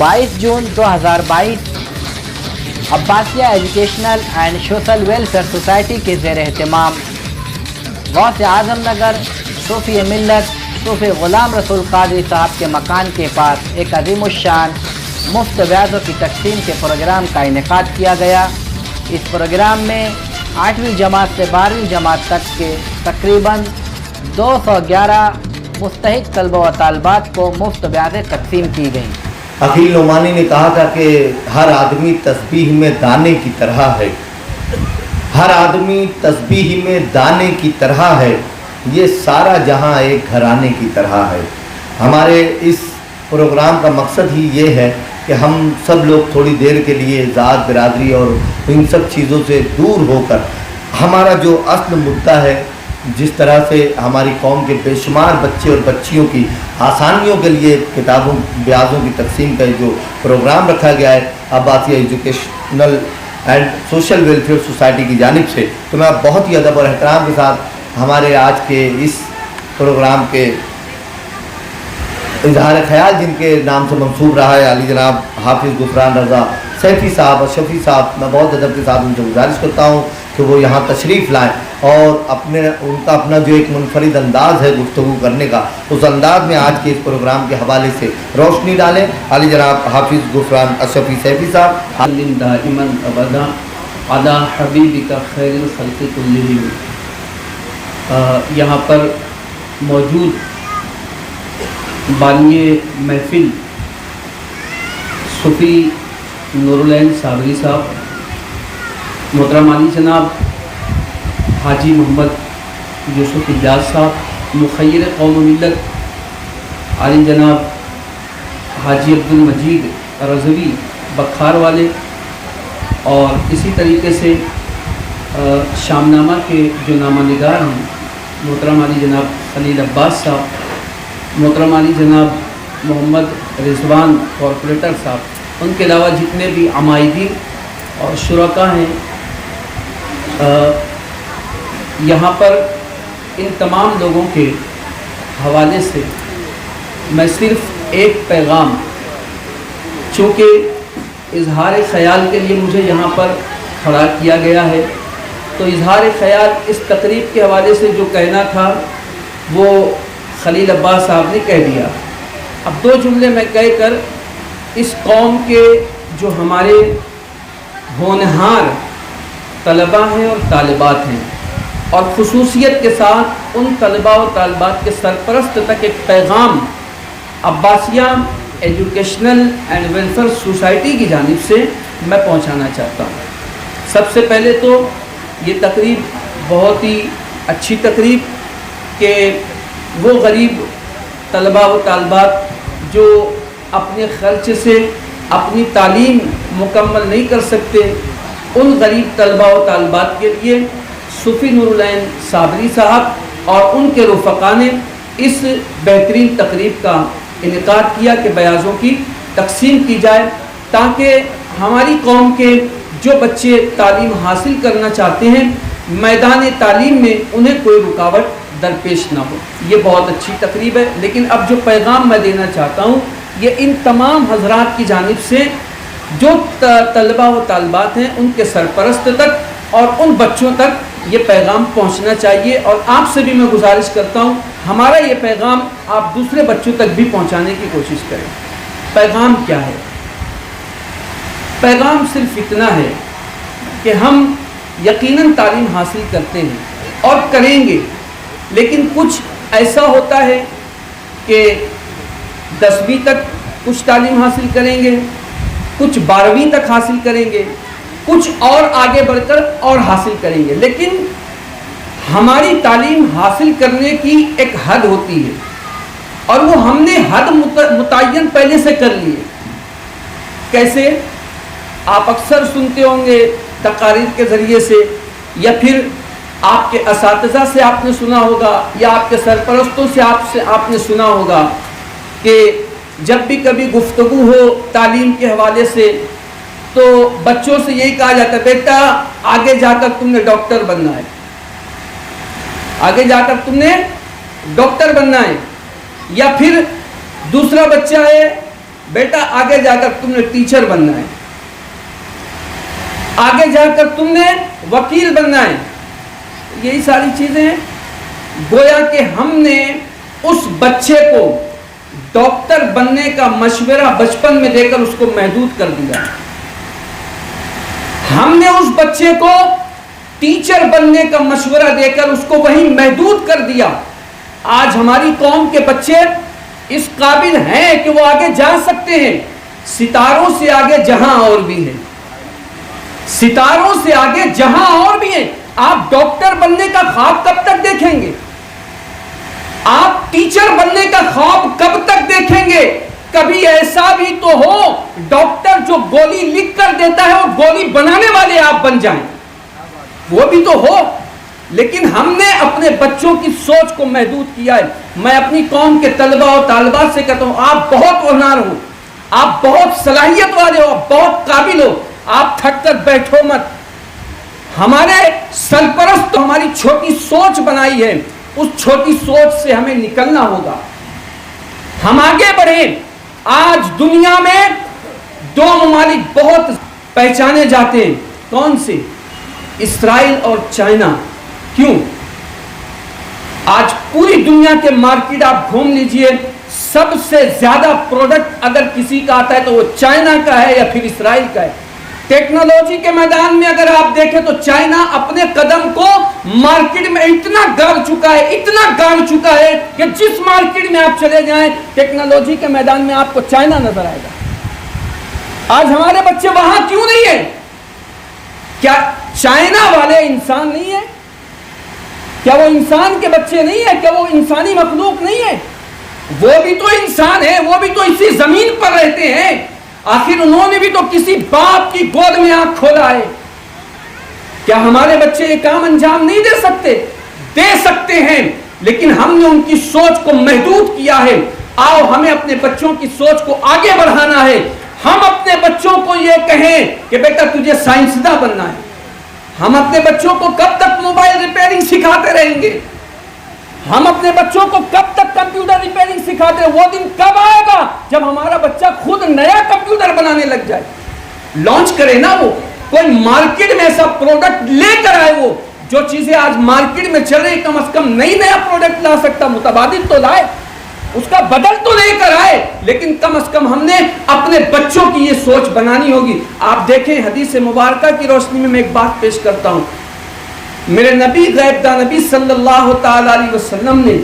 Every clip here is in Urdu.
22 June 2022 Abbasia educational and social welfare society کے زیر اہتمام غوث اعظم نگر صوفی ملت صوفی غلام رسول قادری صاحب کے مکان کے پاس ایک عظیم الشان مفت بیاضوں کی تقسیم کے پروگرام کا انعقاد کیا گیا۔ اس پروگرام میں 8ویں جماعت سے 12ویں جماعت تک کے تقریباً 211 مستحق طلبہ و طالبات کو مفت بیاضیں تقسیم کی گئیں۔ عقیل نعمانی نے کہا تھا کہ ہر آدمی تسبیح میں دانے کی طرح ہے، ہر آدمی تسبیح میں دانے کی طرح ہے، یہ سارا جہاں ایک گھرانے کی طرح ہے۔ ہمارے اس پروگرام کا مقصد ہی یہ ہے کہ ہم سب لوگ تھوڑی دیر کے لیے ذات برادری اور ان سب چیزوں سے دور ہو کر ہمارا جو اصل مدعا ہے، جس طرح سے ہماری قوم کے بے شمار بچے اور بچیوں کی آسانیوں کے لیے کتابوں بیاضوں کی تقسیم کا جو پروگرام رکھا گیا ہے Abbasia educational and social welfare society کی جانب سے، تو میں بہت ہی ادب اور احترام کے ساتھ ہمارے آج کے اس پروگرام کے اظہار خیال جن کے نام سے منسوب رہا ہے علی جناب حافظ غفران رضا سیفی صاحب اور شفیع صاحب، میں بہت ادب کے ساتھ ان سے گزارش کرتا ہوں کہ وہ یہاں تشریف لائیں اور ان کا اپنا جو ایک منفرد انداز ہے گفتگو کرنے کا، اس انداز میں آج کے اس پروگرام کے حوالے سے روشنی ڈالیں۔ علی جناب حافظ غفران اشرفی سیفی صاحب۔ دائما ابدا علی حبیبک خیر الخلق کلہم۔ یہاں پر موجود بانی محفل صوفی نور العین صابری صاحب، محترم علی جناب حاجی محمد یوسف اجاز صاحب مخیر قوم و ملت، علی جناب حاجی عبدالمجید رضوی بکھار والے، اور اسی طریقے سے شام نامہ کے جو نامہ نگار ہیں محترم علی جناب خلیل عباس صاحب، محترم علی جناب محمد رضوان کارپوریٹر صاحب، ان کے علاوہ جتنے بھی عمائدین اور شرکاء ہیں، یہاں پر ان تمام لوگوں کے حوالے سے میں صرف ایک پیغام، چونکہ اظہار خیال کے لیے مجھے یہاں پر کھڑا کیا گیا ہے، تو اظہار خیال اس تقریب کے حوالے سے جو کہنا تھا وہ خلیل عباس صاحب نے کہہ دیا۔ اب 2 جملے میں کہہ کر اس قوم کے جو ہمارے ہونہار طلباء ہیں اور طالبات ہیں، اور خصوصیت کے ساتھ ان طلباء و طالبات کے سرپرست تک ایک پیغام عباسیہ ایجوکیشنل اینڈ ویلفیئر سوسائٹی کی جانب سے میں پہنچانا چاہتا ہوں۔ سب سے پہلے تو یہ تقریب بہت ہی اچھی تقریب کہ وہ غریب طلباء و طالبات جو اپنے خرچ سے اپنی تعلیم مکمل نہیں کر سکتے، ان غریب طلباء و طالبات کے لیے صوفی نور العین صابری صاحب اور ان کے رفقا نے اس بہترین تقریب کا انعقاد کیا کہ بیاضوں کی تقسیم کی جائے، تاکہ ہماری قوم کے جو بچے تعلیم حاصل کرنا چاہتے ہیں میدان تعلیم میں انہیں کوئی رکاوٹ درپیش نہ ہو۔ یہ بہت اچھی تقریب ہے، لیکن اب جو پیغام میں دینا چاہتا ہوں یہ ان تمام حضرات کی جانب سے جو طلباء و طالبات ہیں ان کے سرپرست تک اور ان بچوں تک یہ پیغام پہنچنا چاہیے، اور آپ سے بھی میں گزارش کرتا ہوں ہمارا یہ پیغام آپ دوسرے بچوں تک بھی پہنچانے کی کوشش کریں۔ پیغام کیا ہے؟ پیغام صرف اتنا ہے کہ ہم یقیناً تعلیم حاصل کرتے ہیں اور کریں گے، لیکن کچھ ایسا ہوتا ہے کہ 10ویں تک کچھ تعلیم حاصل کریں گے، کچھ 12ویں تک حاصل کریں گے، کچھ اور آگے بڑھ کر اور حاصل کریں گے، لیکن ہماری تعلیم حاصل کرنے کی ایک حد ہوتی ہے اور وہ ہم نے حد متعین پہلے سے کر لی ہے۔ کیسے؟ آپ اکثر سنتے ہوں گے تقاریر کے ذریعے سے، یا پھر آپ کے اساتذہ سے آپ نے سنا ہوگا، یا آپ کے سرپرستوں سے آپ نے سنا ہوگا کہ جب بھی کبھی گفتگو ہو تعلیم کے حوالے سے تو بچوں سے یہی کہا جاتا ہے بیٹا آگے جا کر تم نے ڈاکٹر بننا ہے، آگے جا کر تم نے ڈاکٹر بننا ہے۔ یا پھر دوسرا بچہ ہے بیٹا آگے جا کر تم نے ٹیچر بننا ہے, آگے جا کر تم نے وکیل بننا ہے. یہی ساری چیزیں ہیں. گویا کہ ہم نے اس بچے کو ڈاکٹر بننے کا مشورہ بچپن میں دے کر اس کو محدود کر دیا. ہم نے اس بچے کو ٹیچر بننے کا مشورہ دے کر اس کو وہیں محدود کر دیا. آج ہماری قوم کے بچے اس قابل ہیں کہ وہ آگے جا سکتے ہیں. ستاروں سے آگے جہاں اور بھی ہیں, ستاروں سے آگے جہاں اور بھی ہیں. آپ ڈاکٹر بننے کا خواب کب تک دیکھیں گے؟ آپ ٹیچر بننے کا خواب کب تک دیکھیں گے؟ کبھی ایسا بھی تو ہو ڈاکٹر جو گولی لکھ کر دیتا ہے وہ گولی بنانے والے آپ بن جائیں, وہ بھی تو ہو. لیکن ہم نے اپنے بچوں کی سوچ کو محدود کیا ہے. میں اپنی قوم کے طلبہ اور طالبات سے کہتا ہوں, آپ بہت ہونہار ہو, آپ بہت صلاحیت والے ہو, آپ بہت قابل ہو, آپ تھک کر بیٹھو مت. ہمارے سرپرست تو ہماری چھوٹی سوچ بنائی ہے, اس چھوٹی سوچ سے ہمیں نکلنا ہوگا. ہم آگے بڑھیں. آج دنیا میں دو ممالک بہت پہچانے جاتے ہیں. کون سے؟ اسرائیل اور چائنا. کیوں؟ آج پوری دنیا کے مارکیٹ آپ گھوم لیجئے, سب سے زیادہ پروڈکٹ اگر کسی کا آتا ہے تو وہ چائنا کا ہے یا پھر اسرائیل کا ہے. ٹیکنالوجی کے میدان میں اگر آپ دیکھیں تو چائنا اپنے قدم کو مارکیٹ میں اتنا گاڑ چکا ہے, اتنا گاڑ چکا ہے کہ جس مارکیٹ میں آپ چلے جائیں ٹیکنالوجی کے میدان میں آپ کو چائنا نظر آئے گا. آج ہمارے بچے وہاں کیوں نہیں ہیں؟ کیا چائنا والے انسان نہیں ہیں؟ کیا وہ انسان کے بچے نہیں ہیں؟ کیا وہ انسانی مخلوق نہیں ہیں؟ وہ بھی تو انسان ہے, وہ بھی تو اسی زمین پر رہتے ہیں. آخر انہوں نے بھی تو کسی باپ کی گود میں آنکھ کھولا ہے. کیا ہمارے بچے یہ کام انجام نہیں دے سکتے؟ دے سکتے ہیں, لیکن ہم نے ان کی سوچ کو محدود کیا ہے. آؤ ہمیں اپنے بچوں کی سوچ کو آگے بڑھانا ہے. ہم اپنے بچوں کو یہ کہیں کہ بیٹا تجھے سائنسداں بننا ہے. ہم اپنے بچوں کو کب تک موبائل ریپیئرنگ سکھاتے رہیں گے؟ ہم اپنے بچوں کو کب تک کمپیوٹر ریپیئرنگ سکھاتے ہیں؟ وہ دن کب آئے گا جب ہمارا بچہ خود نیا کمپیوٹر بنانے لگ جائے, لانچ کرے نا, وہ کوئی مارکیٹ میں ایسا پروڈکٹ لے کر آئے. وہ جو چیزیں آج مارکیٹ میں چل رہی کم از کم نیا پروڈکٹ لا سکتا, متبادل تو لائے, اس کا بدل تو لے کر آئے. لیکن کم از کم ہم نے اپنے بچوں کی یہ سوچ بنانی ہوگی. آپ دیکھیں حدیث مبارکہ کی روشنی میں ایک بات پیش کرتا ہوں. میرے نبی غیب داں نبی صلی اللہ تعالی علیہ وسلم نے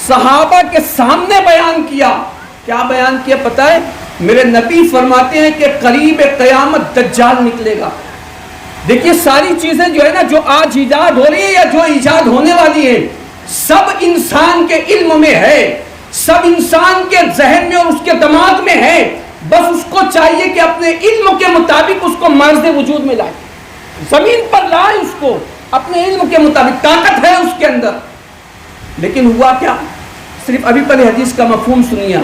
صحابہ کے سامنے بیان کیا. کیا بیان کیا پتہ ہے؟ میرے نبی فرماتے ہیں کہ قریب قیامت دجال نکلے گا. دیکھیے ساری چیزیں جو ہے نا, جو آج ایجاد ہو رہی ہیں یا جو ایجاد ہونے والی ہیں, سب انسان کے علم میں ہے, سب انسان کے ذہن میں اور اس کے دماغ میں ہے. بس اس کو چاہیے کہ اپنے علم کے مطابق اس کو مرز وجود میں لائے, زمین پر لائے اس کو اپنے علم کے مطابق. طاقت ہے اس کے اندر. لیکن ہوا کیا؟ صرف ابھی پہلے حدیث کا مفہوم سنیے.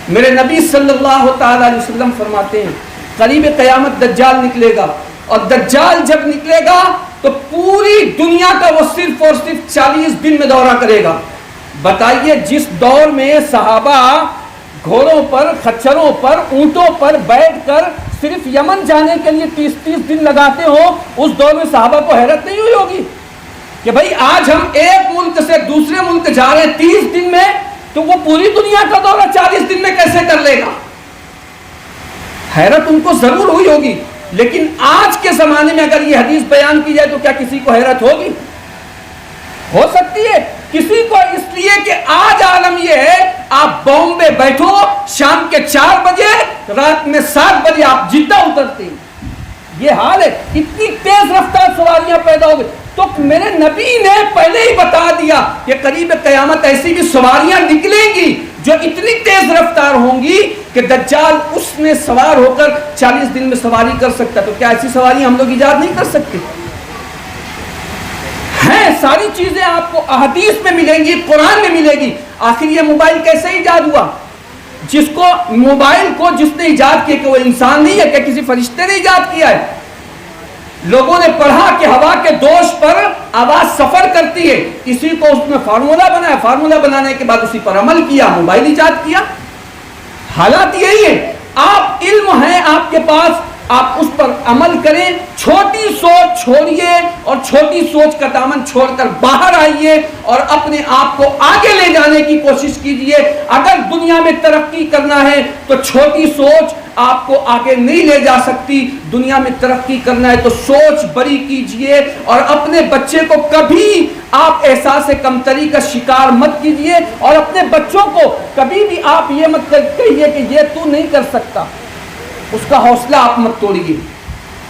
میرے نبی صلی اللہ تعالی علیہ وسلم فرماتے ہیں قریب قیامت دجال نکلے گا, اور دجال جب نکلے گا تو پوری دنیا کا وہ صرف اور صرف 40 دن میں دورہ کرے گا. بتائیے جس دور میں صحابہ گھوڑوں پر, خچروں پر, اونٹوں پر بیٹھ کر صرف یمن جانے کے لیے 30 دن لگاتے ہو, اس دور میں صحابہ کو حیرت نہیں ہوئی ہوگی کہ بھئی آج ہم ایک ملک سے دوسرے ملک جا رہے ہیں 30 دن میں, تو وہ پوری دنیا کا دورہ 40 دن میں کیسے کر لے گا؟ حیرت ان کو ضرور ہوئی ہوگی. لیکن آج کے زمانے میں اگر یہ حدیث بیان کی جائے تو کیا کسی کو حیرت ہوگی؟ ہو سکتی ہے کسی کو, اس لیے کہ آج عالم یہ ہے, آپ بامبے بیٹھو شام کے 4 بجے, رات میں 7 بجے آپ جدہ اترتے ہیں. یہ حال ہے, اتنی تیز رفتار سواریاں پیدا ہو گئی. تو میرے نبی نے پہلے ہی بتا دیا کہ قریب قیامت ایسی بھی سواریاں نکلیں گی جو اتنی تیز رفتار ہوں گی کہ دجال اس میں سوار ہو کر 40 دن میں سواری کر سکتا. تو کیا ایسی سواری ہم لوگ ایجاد نہیں کر سکتے؟ ہیں ساری چیزیں آپ کو احادیث میں ملیں گی, قرآن میں ملے گی. آخر یہ موبائل کیسے ایجاد ہوا؟ جس کو موبائل کو جس نے ایجاد کیا کہ وہ انسان نہیں ہے, کہ کسی فرشتے نے ایجاد کیا ہے؟ لوگوں نے پڑھا کہ ہوا کے دوش پر آواز سفر کرتی ہے, اسی کو اس میں فارمولا بنایا, فارمولا بنانے کے بعد اسی پر عمل کیا, موبائل ایجاد کیا. حالات یہی ہے. آپ علم ہے آپ کے پاس, آپ اس پر عمل کریں, چھوٹی سوچ چھوڑیے اور چھوٹی سوچ کا دامن چھوڑ کر باہر آئیے اور اپنے آپ کو آگے لے جانے کی کوشش کیجیے. اگر دنیا میں ترقی کرنا ہے تو چھوٹی سوچ آپ کو آگے نہیں لے جا سکتی. دنیا میں ترقی کرنا ہے تو سوچ بڑی کیجیے اور اپنے بچے کو کبھی آپ احساس کمتری کا شکار مت کیجیے اور اپنے بچوں کو کبھی بھی آپ یہ مت کہیے کہ یہ تو نہیں کر سکتا, اس کا حوصلہ آپ مت توڑیے.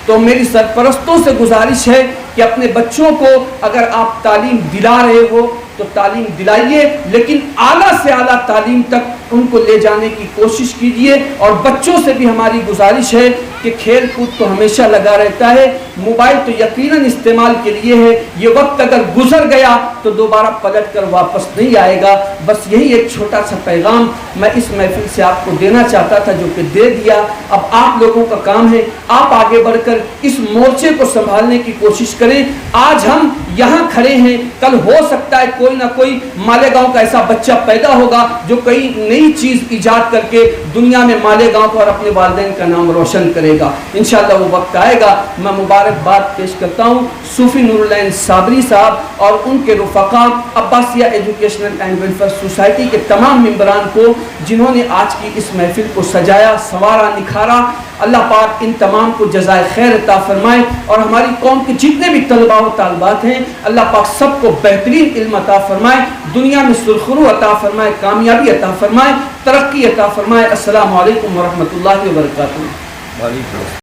تو میری سرپرستوں سے گزارش ہے کہ اپنے بچوں کو اگر آپ تعلیم دلا رہے ہو تو تعلیم دلائیے, لیکن اعلیٰ سے اعلیٰ تعلیم تک ان کو لے جانے کی کوشش کیجیے. اور بچوں سے بھی ہماری گزارش ہے کہ کھیل کود تو ہمیشہ لگا رہتا ہے, موبائل تو یقیناً استعمال کے لیے ہے, یہ وقت اگر گزر گیا تو دوبارہ پلٹ کر واپس نہیں آئے گا. بس یہی ایک چھوٹا سا پیغام میں اس محفل سے آپ کو دینا چاہتا تھا, جو کہ دے دیا. اب آپ لوگوں کا کام ہے, آپ آگے بڑھ کر اس مورچے کو سنبھالنے کی کوشش کریں. آج ہم یہاں کھڑے ہیں, کل ہو سکتا ہے کوئی نہ کوئی مالیگاؤں کا ایسا بچہ پیدا ہوگا جو کئی نئی چیز ایجاد کر کے دنیا میں مالیگاؤں کو اور اپنے والدین کا نام روشن کرے گا. انشاءاللہ وہ وقت آئے گا. میں مبارکباد پیش کرتا ہوں صوفی نور العین صابری صاحب اور ان کے رفقا عباسیہ ایجوکیشنل اینڈ ویلفیئر سوسائٹی کے تمام ممبران کو, جنہوں نے آج کی اس محفل کو سجایا, سنوارا, نکھارا. اللہ پاک ان تمام کو جزائے خیر عطا فرمائے اور ہماری قوم کے جتنے بھی طلباء و طالبات ہیں اللہ پاک سب کو بہترین علم عطا فرمائے, دنیا میں سرخرو عطا فرمائے, کامیابی عطا فرمائے, ترقی عطا فرمائے. السلام علیکم ورحمۃ اللہ وبرکاتہ.